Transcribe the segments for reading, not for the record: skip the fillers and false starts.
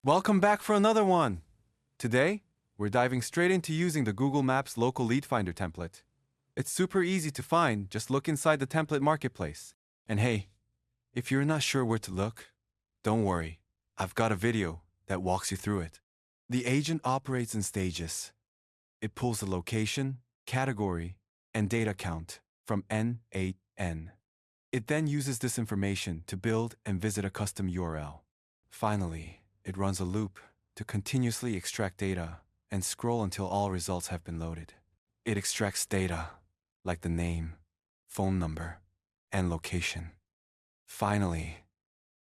Welcome back for another one. Today, we're diving straight into using the Google Maps local lead finder template. It's super easy to find, just look inside the template marketplace. And hey, if you're not sure where to look, don't worry, I've got a video that walks you through it. The agent operates in stages. It pulls the location, category, and data count from n8n. It then uses this information to build and visit a custom URL. Finally, it runs a loop to continuously extract data and scroll until all results have been loaded. It extracts data like the name, phone number, and location. Finally,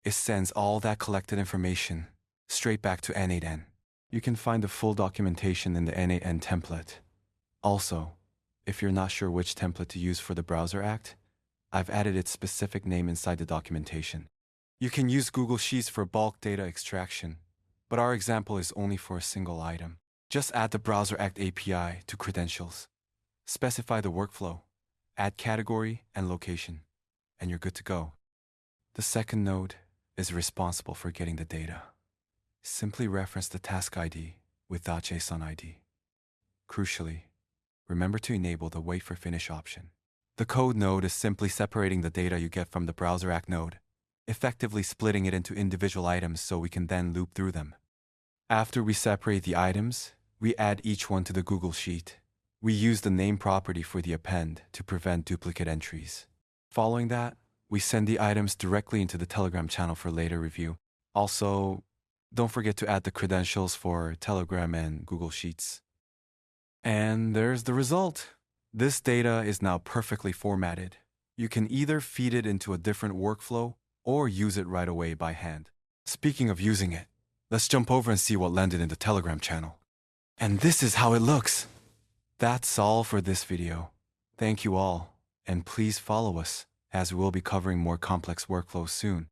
it sends all that collected information straight back to n8n. You can find the full documentation in the n8n template. Also, if you're not sure which template to use for the Browser Act, I've added its specific name inside the documentation. You can use Google Sheets for bulk data extraction, but our example is only for a single item. Just add the Browser Act API to credentials. Specify the workflow, add category and location, and you're good to go. The second node is responsible for getting the data. Simply reference the task ID with .json ID. Crucially, remember to enable the Wait for Finish option. The code node is simply separating the data you get from the Browser Act node, effectively splitting it into individual items so we can then loop through them. After we separate the items, we add each one to the Google Sheet. We use the name property for the append to prevent duplicate entries. Following that, we send the items directly into the Telegram channel for later review. Also, don't forget to add the credentials for Telegram and Google Sheets. And there's the result. This data is now perfectly formatted. You can either feed it into a different workflow or use it right away by hand. Speaking of using it, let's jump over and see what landed in the Telegram channel. And this is how it looks. That's all for this video. Thank you all, and please follow us, as we will be covering more complex workflows soon.